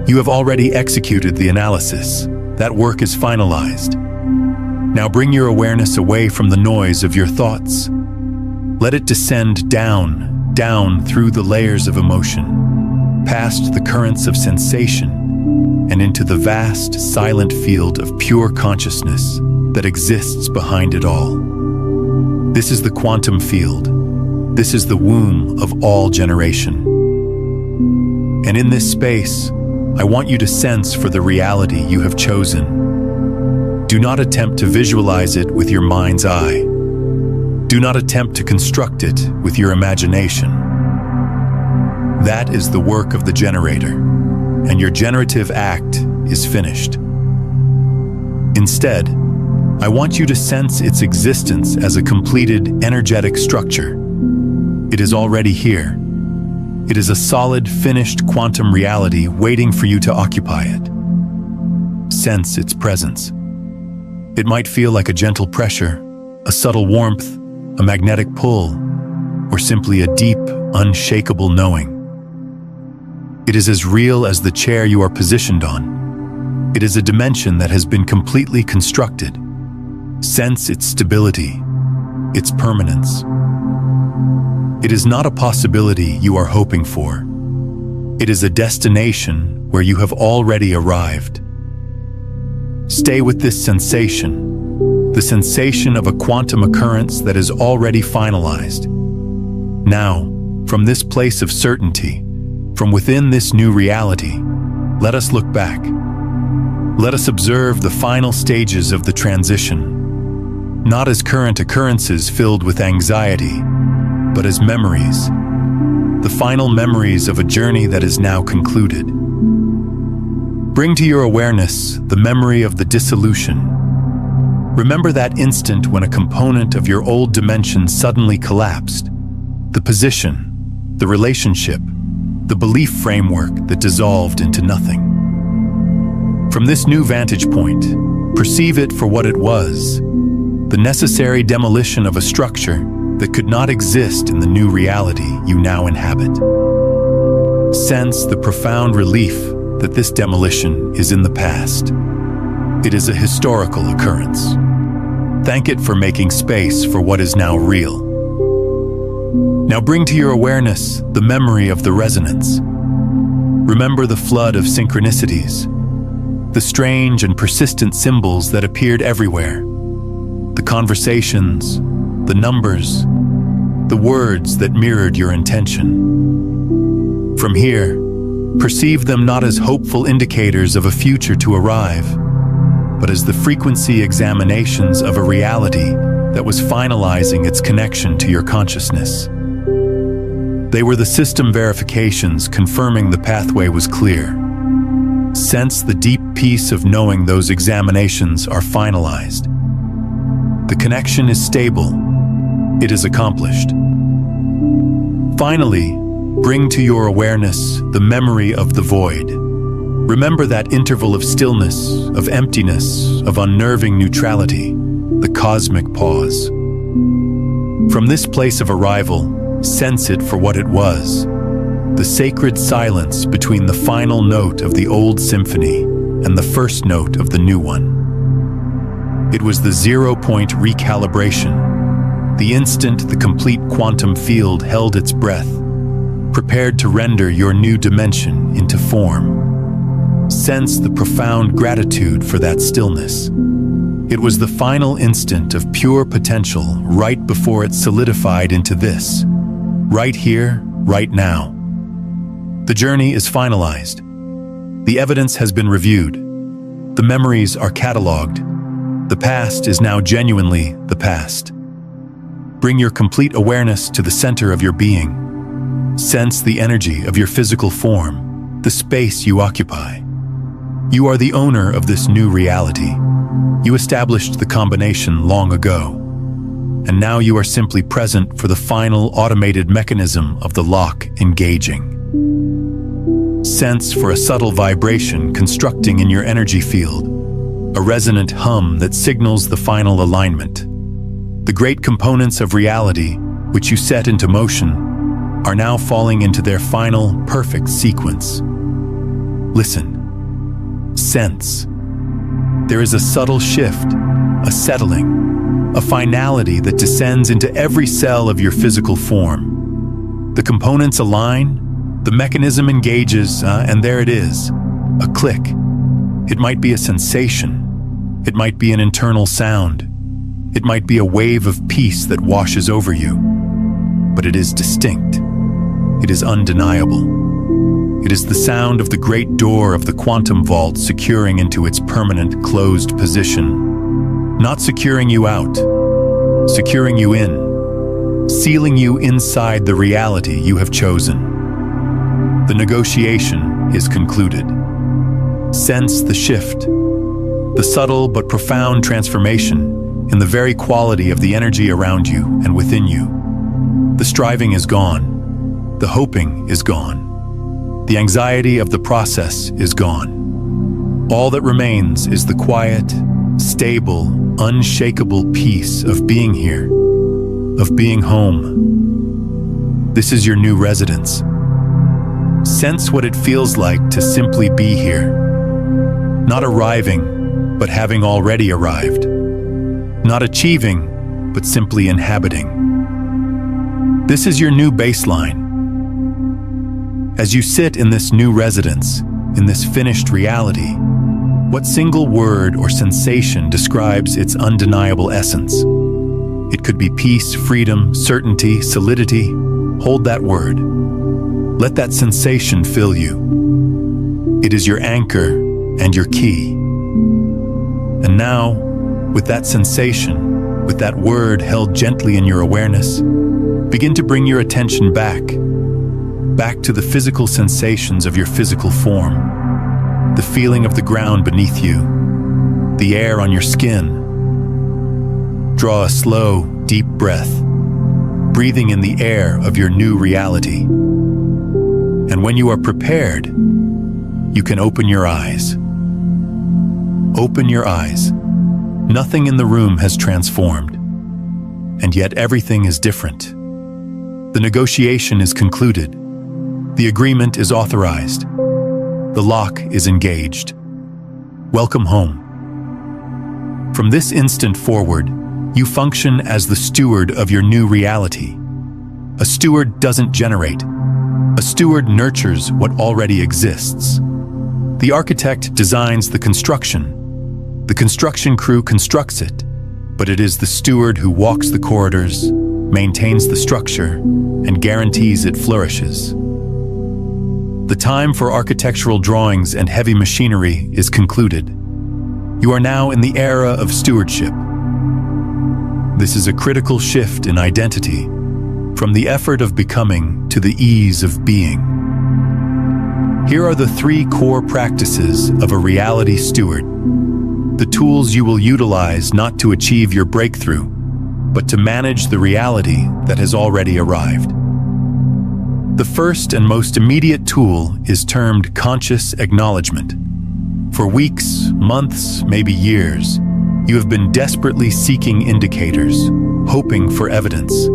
You have already executed the analysis. That work is finalized. Now bring your awareness away from the noise of your thoughts. Let it descend down through the layers of emotion, past the currents of sensation, and into the vast, silent field of pure consciousness that exists behind it all. This is the quantum field. This is the womb of all generation. And in this space, I want you to sense for the reality you have chosen. Do not attempt to visualize it with your mind's eye. Do not attempt to construct it with your imagination. That is the work of the generator, and your generative act is finished. Instead, I want you to sense its existence as a completed energetic structure. It is already here. It is a solid, finished quantum reality waiting for you to occupy it. Sense its presence. It might feel like a gentle pressure, a subtle warmth, a magnetic pull, or simply a deep, unshakable knowing. It is as real as the chair you are positioned on. It is a dimension that has been completely constructed. Sense its stability, its permanence. It is not a possibility you are hoping for. It is a destination where you have already arrived. Stay with this sensation, the sensation of a quantum occurrence that is already finalized. Now, from this place of certainty, from within this new reality, let us look back. Let us observe the final stages of the transition, not as current occurrences filled with anxiety, but as memories, the final memories of a journey that is now concluded. Bring to your awareness the memory of the dissolution. Remember that instant when a component of your old dimension suddenly collapsed, the position, the relationship, the belief framework that dissolved into nothing. From this new vantage point, perceive it for what it was, the necessary demolition of a structure that could not exist in the new reality you now inhabit. Sense the profound relief that this demolition is in the past. It is a historical occurrence. Thank it for making space for what is now real. Now bring to your awareness the memory of the resonance. Remember the flood of synchronicities, the strange and persistent symbols that appeared everywhere, the conversations, the numbers, the words that mirrored your intention. From here, perceive them not as hopeful indicators of a future to arrive, but as the frequency examinations of a reality that was finalizing its connection to your consciousness. They were the system verifications confirming the pathway was clear. Sense the deep peace of knowing those examinations are finalized. The connection is stable. It is accomplished. Finally, bring to your awareness the memory of the void. Remember that interval of stillness, of emptiness, of unnerving neutrality, the cosmic pause. From this place of arrival, sense it for what it was, the sacred silence between the final note of the old symphony and the first note of the new one. It was the 0-point recalibration, the instant the complete quantum field held its breath, prepared to render your new dimension into form. Sense the profound gratitude for that stillness. It was the final instant of pure potential right before it solidified into this, right here, right now. The journey is finalized. The evidence has been reviewed. The memories are cataloged. The past is now genuinely the past. Bring your complete awareness to the center of your being. Sense the energy of your physical form, the space you occupy. You are the owner of this new reality. You established the combination long ago. and now you are simply present for the final automated mechanism of the lock engaging. Sense for a subtle vibration constructing in your energy field, a resonant hum that signals the final alignment. The great components of reality, which you set into motion, are now falling into their final, perfect sequence. Listen. Sense. There is a subtle shift, a settling, a finality that descends into every cell of your physical form. The components align, the mechanism engages, and there it is, a click. It might be a sensation. It might be an internal sound. It might be a wave of peace that washes over you. But it is distinct. It is undeniable. It is the sound of the great door of the quantum vault securing into its permanent closed position. Not securing you out, securing you in, sealing you inside the reality you have chosen. The negotiation is concluded. Sense the shift, the subtle but profound transformation in the very quality of the energy around you and within you. The striving is gone. The hoping is gone. The anxiety of the process is gone. All that remains is the quiet, stable, unshakable peace of being here, of being home. This is your new residence. Sense what it feels like to simply be here. Not arriving, but having already arrived. Not achieving, but simply inhabiting. This is your new baseline. As you sit in this new residence, in this finished reality, what single word or sensation describes its undeniable essence? It could be peace, freedom, certainty, solidity. Hold that word. Let that sensation fill you. It is your anchor and your key. And now, with that sensation, with that word held gently in your awareness, begin to bring your attention back to the physical sensations of your physical form, the feeling of the ground beneath you, the air on your skin. Draw a slow, deep breath, breathing in the air of your new reality. And when you are prepared, you can open your eyes. Open your eyes. Nothing in the room has transformed, and yet everything is different. The negotiation is concluded. The agreement is authorized. The lock is engaged. Welcome home. From this instant forward, you function as the steward of your new reality. A steward doesn't generate. A steward nurtures what already exists. The architect designs the construction. The construction crew constructs it, but it is the steward who walks the corridors, maintains the structure, and guarantees it flourishes. The time for architectural drawings and heavy machinery is concluded. You are now in the era of stewardship. This is a critical shift in identity, from the effort of becoming to the ease of being. Here are the 3 core practices of a reality steward. The tools you will utilize not to achieve your breakthrough, but to manage the reality that has already arrived. The first and most immediate tool is termed conscious acknowledgement. For weeks, months, maybe years, you have been desperately seeking indicators, hoping for evidence.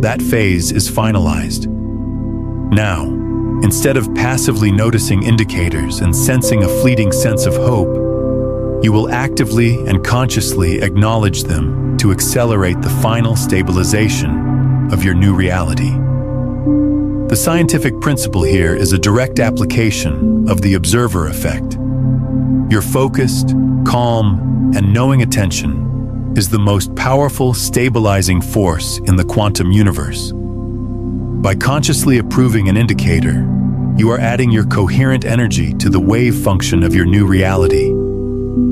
That phase is finalized. Now, instead of passively noticing indicators and sensing a fleeting sense of hope, you will actively and consciously acknowledge them to accelerate the final stabilization of your new reality. The scientific principle here is a direct application of the observer effect. Your focused, calm, and knowing attention is the most powerful stabilizing force in the quantum universe. By consciously approving an indicator, you are adding your coherent energy to the wave function of your new reality,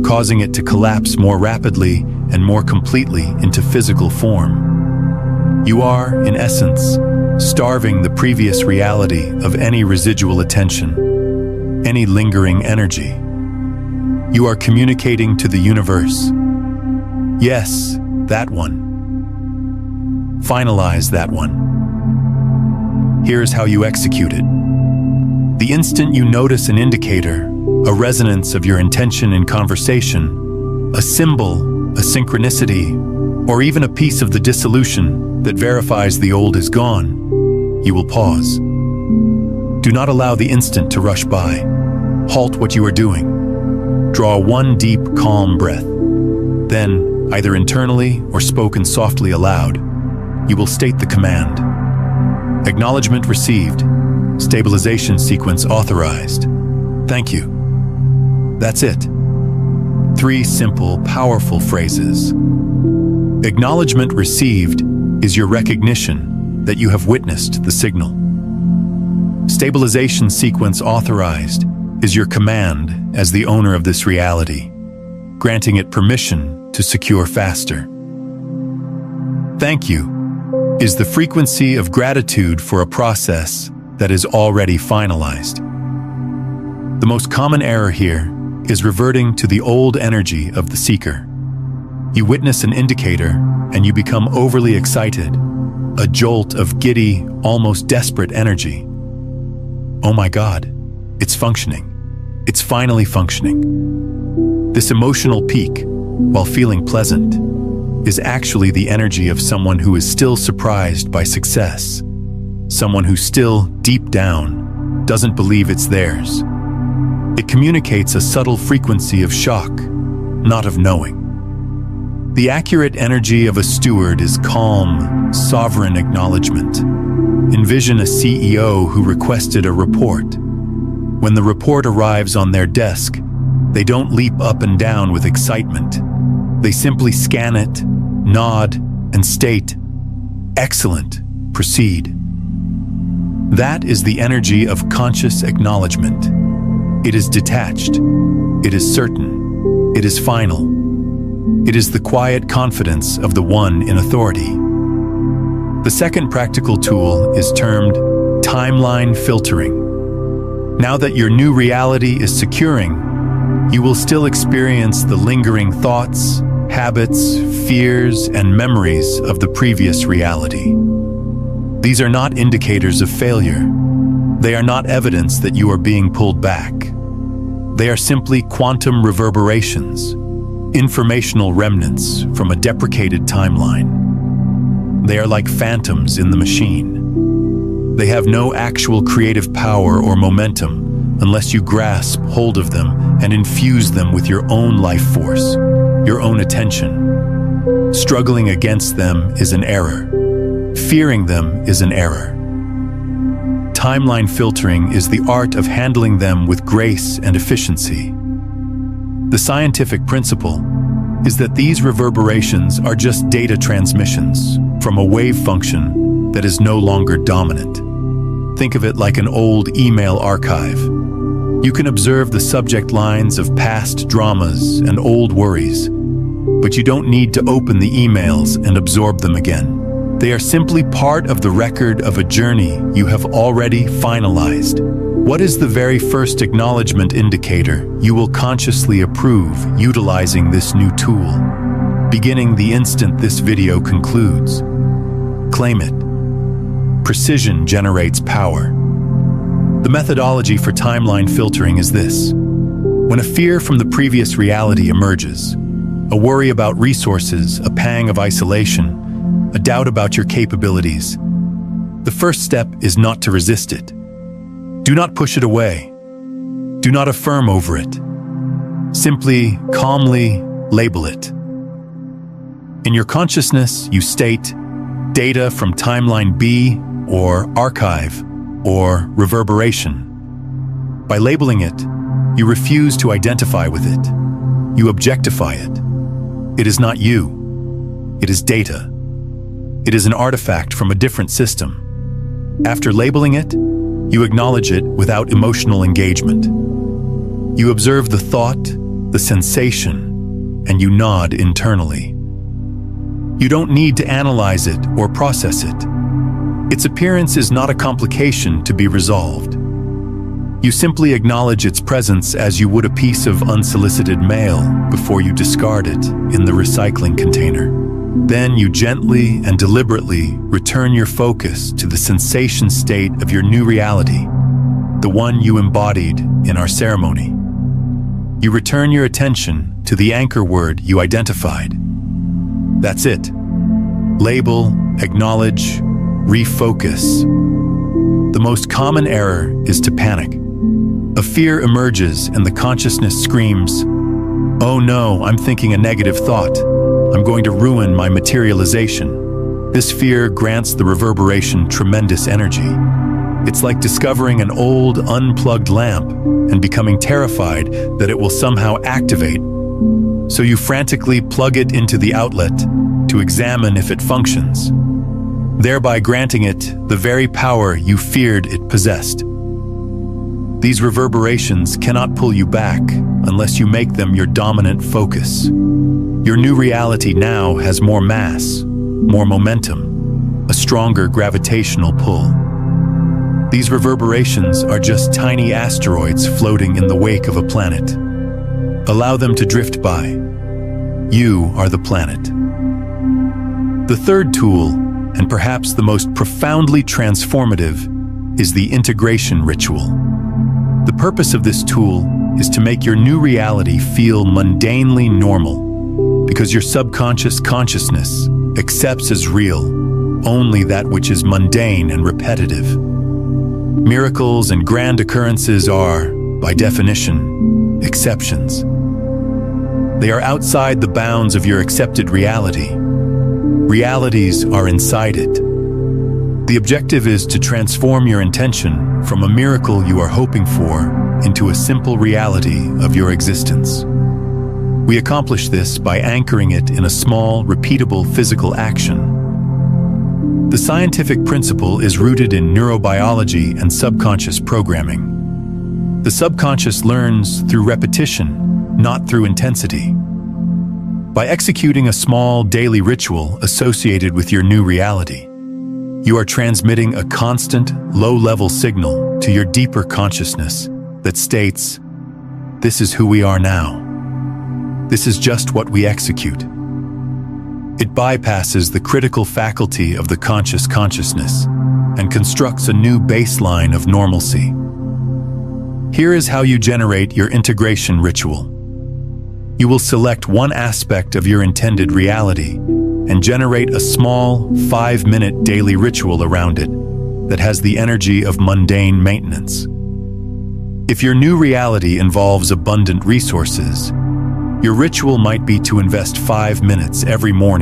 causing it to collapse more rapidly and more completely into physical form. You are, in essence, starving the previous reality of any residual attention, any lingering energy. You are communicating to the universe. Yes, that one. finalize that one. Here's how you execute it. The instant you notice an indicator, a resonance of your intention in conversation, a symbol, a synchronicity, or even a piece of the dissolution that verifies the old is gone, you will pause. Do not allow the instant to rush by. Halt what you are doing. Draw one deep, calm breath. Then, either internally or spoken softly aloud, you will state the command. Acknowledgement received. Stabilization sequence authorized. Thank you. That's it. 3 simple, powerful phrases. Acknowledgement received is your recognition that you have witnessed the signal. Stabilization sequence authorized is your command as the owner of this reality, granting it permission to secure faster. Thank you is the frequency of gratitude for a process that is already finalized. The most common error here is reverting to the old energy of the seeker. You witness an indicator and you become overly excited, a jolt of giddy, almost desperate energy. Oh my God, it's functioning. It's finally functioning. This emotional peak, while feeling pleasant, is actually the energy of someone who is still surprised by success, someone who still, deep down, doesn't believe it's theirs. It communicates a subtle frequency of shock, not of knowing. The accurate energy of a steward is calm, sovereign acknowledgement. Envision a CEO who requested a report. When the report arrives on their desk, they don't leap up and down with excitement. They simply scan it, nod, and state, "Excellent, proceed." That is the energy of conscious acknowledgement. It is detached. It is certain. It is final. It is the quiet confidence of the one in authority. The second practical tool is termed timeline filtering. Now that your new reality is securing, you will still experience the lingering thoughts, habits, fears, and memories of the previous reality. These are not indicators of failure. They are not evidence that you are being pulled back. They are simply quantum reverberations, informational remnants from a deprecated timeline. They are like phantoms in the machine. They have no actual creative power or momentum unless you grasp hold of them and infuse them with your own life force, your own attention. Struggling against them is an error. Fearing them is an error. Timeline filtering is the art of handling them with grace and efficiency. The scientific principle is that these reverberations are just data transmissions from a wave function that is no longer dominant. Think of it like an old email archive. You can observe the subject lines of past dramas and old worries, but you don't need to open the emails and absorb them again. They are simply part of the record of a journey you have already finalized. What is the very first acknowledgement indicator you will consciously approve utilizing this new tool? Beginning the instant this video concludes. Claim it. Precision generates power. The methodology for timeline filtering is this. When a fear from the previous reality emerges, a worry about resources, a pang of isolation, a doubt about your capabilities, the first step is not to resist it. Do not push it away. Do not affirm over it. Simply, calmly label it. In your consciousness, you state data from timeline B, or archive, or reverberation. By labeling it, you refuse to identify with it. You objectify it. It is not you. It is data. It is an artifact from a different system. After labeling it, you acknowledge it without emotional engagement. You observe the thought, the sensation, and you nod internally. You don't need to analyze it or process it. Its appearance is not a complication to be resolved. You simply acknowledge its presence as you would a piece of unsolicited mail before you discard it in the recycling container. Then you gently and deliberately return your focus to the sensation state of your new reality, the one you embodied in our ceremony. You return your attention to the anchor word you identified. That's it. Label, acknowledge, refocus. The most common error is to panic. A fear emerges and the consciousness screams, "Oh no, I'm thinking a negative thought. I'm going to ruin my materialization." This fear grants the reverberation tremendous energy. It's like discovering an old, unplugged lamp and becoming terrified that it will somehow activate. So you frantically plug it into the outlet to examine if it functions, thereby granting it the very power you feared it possessed. These reverberations cannot pull you back unless you make them your dominant focus. Your new reality now has more mass, more momentum, a stronger gravitational pull. These reverberations are just tiny asteroids floating in the wake of a planet. Allow them to drift by. You are the planet. The third tool, and perhaps the most profoundly transformative, is the integration ritual. The purpose of this tool is to make your new reality feel mundanely normal, because your subconscious consciousness accepts as real only that which is mundane and repetitive. Miracles and grand occurrences are, by definition, exceptions. They are outside the bounds of your accepted reality. Realities are inside it. The objective is to transform your intention from a miracle you are hoping for into a simple reality of your existence. We accomplish this by anchoring it in a small, repeatable physical action. The scientific principle is rooted in neurobiology and subconscious programming. The subconscious learns through repetition, not through intensity. By executing a small daily ritual associated with your new reality, you are transmitting a constant, low-level signal to your deeper consciousness that states, "This is who we are now. This is just what we execute." It bypasses the critical faculty of the conscious consciousness and constructs a new baseline of normalcy. Here is how you generate your integration ritual. You will select one aspect of your intended reality and generate a small 5-minute daily ritual around it that has the energy of mundane maintenance. If your new reality involves abundant resources, your ritual might be to invest 5 minutes every morning